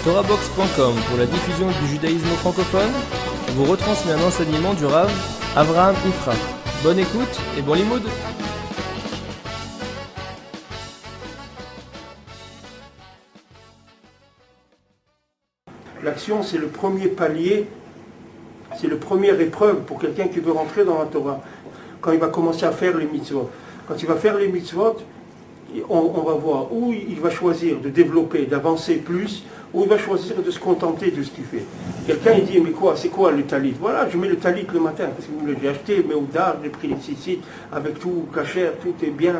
TorahBox.com pour la diffusion du judaïsme francophone vous retransmet un enseignement du Rav Avraham Ifrach. Bonne écoute et bon limoud. L'action, c'est le premier palier, c'est la première épreuve pour quelqu'un qui veut rentrer dans la Torah. Quand il va commencer à faire les mitzvot. Quand il va faire les mitzvot, on va voir où il va choisir de développer, d'avancer plus, ou il va choisir de se contenter de ce qu'il fait. Quelqu'un il dit, mais quoi, c'est quoi le talit? Voilà, je mets le talit le matin, parce que j'ai acheté, mais au dar, j'ai pris les tzitzit, avec tout kasher, tout est bien,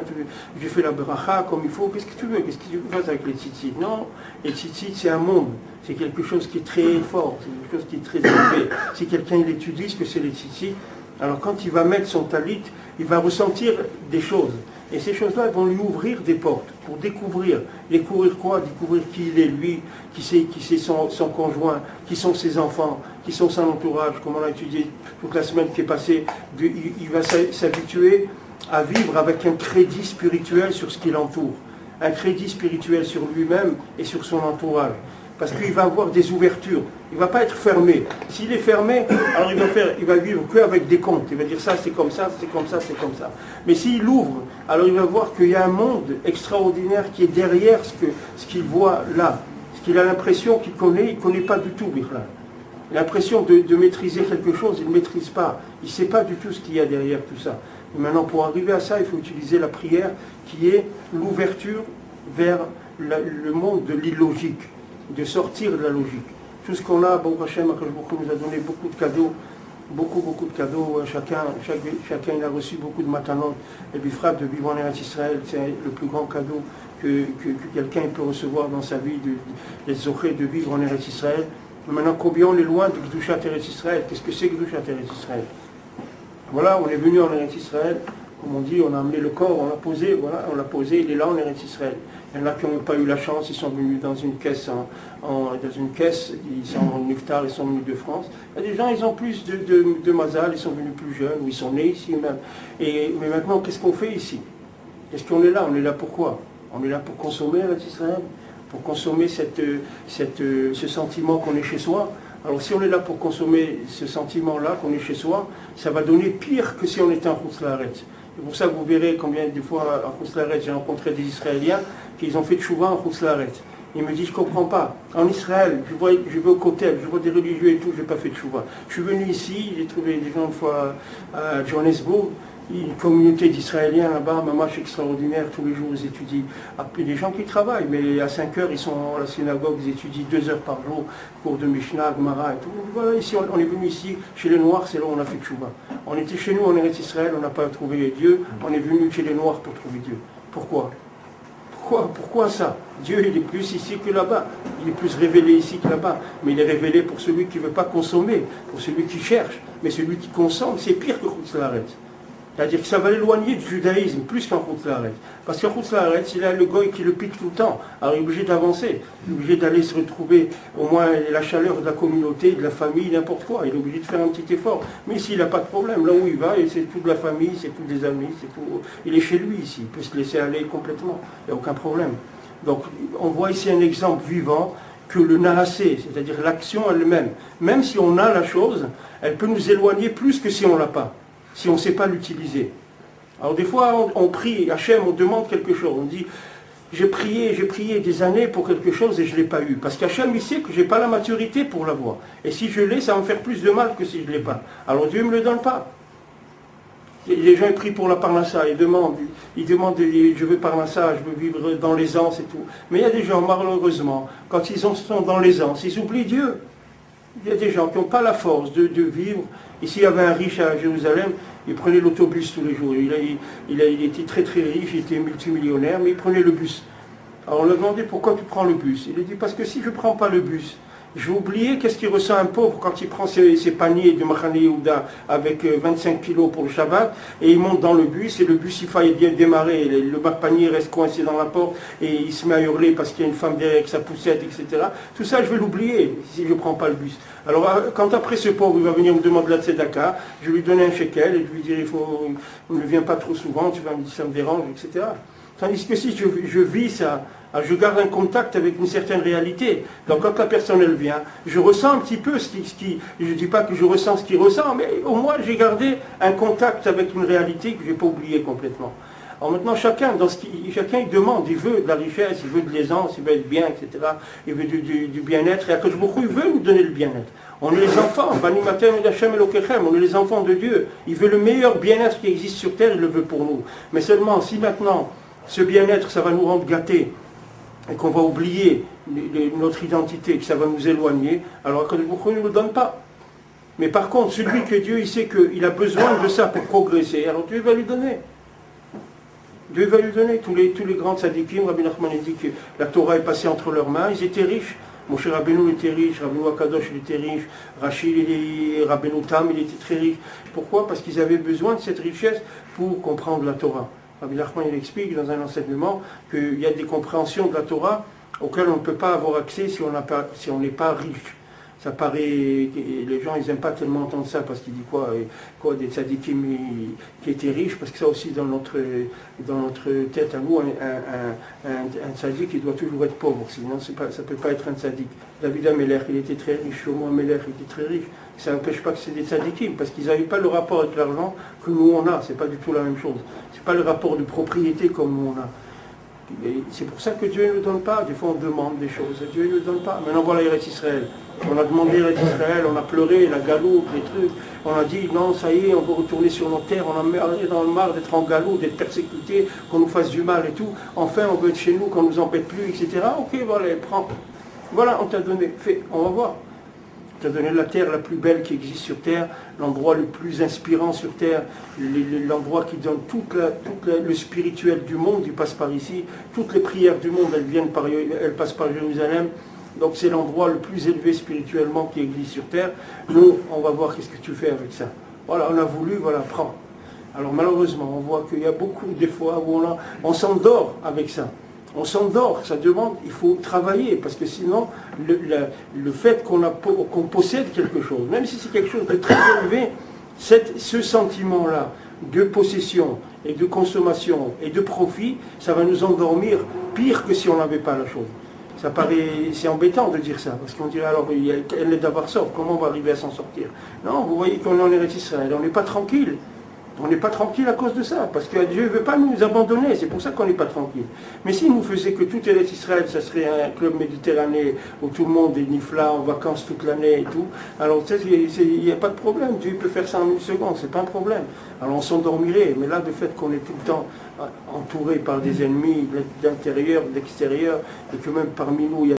j'ai fait la bracha comme il faut. Qu'est-ce que tu veux? Qu'est-ce que tu veux faire avec les tzitzit? Non, les tzitzit c'est un monde, c'est quelque chose qui est très fort, c'est quelque chose qui est très élevé. Si quelqu'un il étudie ce que c'est les tzitzit, alors quand il va mettre son talit, il va ressentir des choses. Et ces choses-là vont lui ouvrir des portes pour découvrir. Découvrir quoi? Découvrir qui il est, lui, qui c'est son conjoint, qui sont ses enfants, qui sont son entourage, comme on a étudié toute la semaine qui est passée. Il va s'habituer à vivre avec un crédit spirituel sur ce qui l'entoure. Un crédit spirituel sur lui-même et sur son entourage. Parce qu'il va avoir des ouvertures. Il ne va pas être fermé. S'il est fermé, alors il va vivre qu'avec des comptes. Il va dire ça, c'est comme ça, c'est comme ça, c'est comme ça. Mais s'il ouvre, alors il va voir qu'il y a un monde extraordinaire qui est derrière ce qu'il voit là. Ce qu'il a l'impression qu'il connaît, il ne connaît pas du tout, Bichlal. Il a l'impression de maîtriser quelque chose, il ne maîtrise pas. Il ne sait pas du tout ce qu'il y a derrière tout ça. Et maintenant, pour arriver à ça, il faut utiliser la prière qui est l'ouverture vers le monde de l'illogique. De sortir de la logique. Tout ce qu'on a, Baruch Hashem, Akadosh Baruch Hu nous a donné beaucoup de cadeaux, beaucoup de cadeaux. Chacun il a reçu beaucoup de matanot. Et bifrat de vivre en Eretz Israël, c'est le plus grand cadeau que quelqu'un peut recevoir dans sa vie, d'être zoché, de vivre en Eretz Israël. Mais maintenant, combien on est loin de Kedushat Eretz Israël? Qu'est-ce que c'est Kedushat Eretz Israël? Voilà, on est venu en Eretz Israël. Comme on dit, on a amené le corps, on l'a posé, voilà, on l'a posé, il est là en Eretz Israël. Il y en a qui n'ont pas eu la chance, ils sont venus dans une caisse, ils sont en Niftar, ils sont venus de France. Il y a des gens, ils ont plus de mazal, ils sont venus plus jeunes, ou ils sont nés ici même. Mais maintenant, qu'est-ce qu'on fait ici? Est-ce qu'on est là? On est là pour quoi? On est là pour consommer Eretz Israël, pour consommer ce sentiment qu'on est chez soi. Alors si on est là pour consommer ce sentiment-là, qu'on est chez soi, ça va donner pire que si on était en Chutz La'aretz. C'est pour ça que vous verrez combien de fois en Chutz La'aretz j'ai rencontré des Israéliens qui ont fait tchouva en Chutz La'aretz. Ils me disent, je ne comprends pas. En Israël, je vais au Kotel, je vois des religieux et tout, je n'ai pas fait tchouva. Je suis venu ici, j'ai trouvé des gens une fois à Johannesburg, une communauté d'Israéliens là-bas, mamache extraordinaire, tous les jours ils étudient. Il y a des gens qui travaillent, mais à 5 heures ils sont à la synagogue, ils étudient 2 heures par jour, cours de Mishnah, Gemara et tout. Voilà, ici on est venu ici, chez les Noirs, c'est là où on a fait tchouva. On était chez nous en Eretz Israël, on n'a pas trouvé Dieu, on est venu chez les Noirs pour trouver Dieu. Pourquoi? Pourquoi ça? Dieu il est plus ici que là-bas, il est plus révélé ici que là-bas, mais il est révélé pour celui qui ne veut pas consommer, pour celui qui cherche, mais celui qui consomme, c'est pire que Chutz La'aretz. C'est-à-dire que ça va l'éloigner du judaïsme plus qu'en Chutz La'aretz. Parce qu'en Chutz La'aretz, il a le goy qui le pique tout le temps. Alors il est obligé d'avancer, il est obligé d'aller se retrouver au moins la chaleur de la communauté, de la famille, n'importe quoi. Il est obligé de faire un petit effort. Mais ici, il n'a pas de problème. Là où il va, c'est toute la famille, c'est tous les amis, c'est tout. Il est chez lui ici, il peut se laisser aller complètement. Il n'y a aucun problème. Donc on voit ici un exemple vivant que le naasé, c'est-à-dire l'action elle-même, même si on a la chose, elle peut nous éloigner plus que si on ne l'a pas. Si on ne sait pas l'utiliser. Alors des fois, on prie, Hachem, on demande quelque chose, on dit, j'ai prié des années pour quelque chose et je ne l'ai pas eu. Parce qu'Hachem, il sait que je n'ai pas la maturité pour l'avoir. Et si je l'ai, ça va me faire plus de mal que si je ne l'ai pas. Alors Dieu ne me le donne pas. Les gens ils prient pour la parnassa, ils demandent, je veux parnassa, je veux vivre dans l'aisance et tout. Mais il y a des gens, malheureusement, quand ils sont dans l'aisance, ils oublient Dieu. Il y a des gens qui n'ont pas la force de vivre. Ici, il y avait un riche à Jérusalem, il prenait l'autobus tous les jours. Il était très très riche, il était multimillionnaire, mais il prenait le bus. Alors on lui a demandé pourquoi tu prends le bus. Il a dit parce que si je ne prends pas le bus, je vais oublier qu'est-ce qu'il ressent un pauvre quand il prend ses paniers de Machane Yehuda avec 25 kilos pour le Shabbat et il monte dans le bus et le bus il faille bien démarrer, le bas de panier reste coincé dans la porte et il se met à hurler parce qu'il y a une femme derrière avec sa poussette, etc. Tout ça je vais l'oublier si je ne prends pas le bus. Alors quand après ce pauvre il va venir me demander la tzedaka, je vais lui donner un shekel et je lui dire ne viens pas trop souvent, ça me dérange, etc. Tandis que si je vis ça, Alors, je garde un contact avec une certaine réalité. Donc quand la personne elle vient, je ressens un petit peu je ne dis pas que je ressens ce qu'il ressent, mais au moins j'ai gardé un contact avec une réalité que je n'ai pas oubliée complètement. Alors maintenant, chacun il demande, il veut de la richesse, il veut de l'aisance, il veut être bien, etc. Il veut du bien-être. Et Akadosh Baruch Hu, il veut nous donner le bien-être. On est les enfants, Bani Matem et Hashem Elokechem, on est les enfants de Dieu. Il veut le meilleur bien-être qui existe sur terre, il le veut pour nous. Mais seulement si maintenant, ce bien-être, ça va nous rendre gâtés, et qu'on va oublier notre identité, que ça va nous éloigner, alors Akadosh Baruch Hu ne nous le donne pas. Mais par contre, celui que Dieu, il sait qu'il a besoin de ça pour progresser, alors Dieu va lui donner. Dieu va lui donner. Tous les grands tzadikim, Rabbi Nachman a dit que la Torah est passée entre leurs mains, ils étaient riches. Moshe Rabbeinu était riche, Rabbeinu Akadosh il était riche, Rachid, Rabbeinu Tam, il était très riche. Pourquoi? Parce qu'ils avaient besoin de cette richesse pour comprendre la Torah. Rabbi Nachman il explique dans un enseignement qu'il y a des compréhensions de la Torah auxquelles on ne peut pas avoir accès si on n'est pas riche. Ça paraît, les gens ils n'aiment pas tellement entendre ça parce qu'ils disent quoi des tzadikim qui étaient riches, parce que ça aussi dans notre tête à nous, un tzadik il doit toujours être pauvre, sinon ça ne peut pas être un tzadik. David Amelech il était très riche, Shlomo Amelech il était très riche, ça n'empêche pas que c'est des tzadikim, parce qu'ils n'avaient pas le rapport avec l'argent que nous on a, c'est pas du tout la même chose, c'est pas le rapport de propriété comme nous on a. C'est pour ça que Dieu ne nous donne pas. Des fois on demande des choses, Dieu ne nous donne pas. Maintenant voilà Eretz Israël. On a demandé Eretz Israël, on a pleuré, la galoute, les trucs. On a dit non, ça y est, on veut retourner sur nos terres, on a dans le marre d'être en galoute, d'être persécuté, qu'on nous fasse du mal et tout. Enfin on veut être chez nous, qu'on ne nous embête plus, etc. Ok, voilà, prends. Voilà, on t'a donné, fais, on va voir. On t'a donné la terre la plus belle qui existe sur terre, l'endroit le plus inspirant sur terre, l'endroit qui donne tout le spirituel du monde, il passe par ici. Toutes les prières du monde, elles passent par Jérusalem. Donc c'est l'endroit le plus élevé spirituellement qui existe sur terre. Nous, on va voir qu'est-ce que tu fais avec ça. Voilà, on a voulu, voilà, prends. Alors malheureusement, on voit qu'il y a beaucoup des fois où on s'endort avec ça. On s'endort, ça demande, il faut travailler, parce que sinon, le fait qu'on possède quelque chose, même si c'est quelque chose de très élevé, ce sentiment-là de possession et de consommation et de profit, ça va nous endormir pire que si on n'avait pas la chose. Ça paraît, c'est embêtant de dire ça, parce qu'on dirait alors, elle est d'avoir sort, comment on va arriver à s'en sortir? Non, vous voyez qu'on est en Eretz Israël, on n'est pas tranquille. On n'est pas tranquille à cause de ça, parce que Dieu ne veut pas nous abandonner, c'est pour ça qu'on n'est pas tranquille. Mais s'il nous faisait que tout Eretz Israël, ça serait un club méditerranéen où tout le monde est nifla en vacances toute l'année et tout, alors il n'y a pas de problème, Dieu peut faire ça en une seconde, c'est pas un problème. Alors on s'endormirait, mais là, le fait qu'on est tout le temps entouré par des ennemis de l'intérieur, de l'extérieur, et que même parmi nous, il y a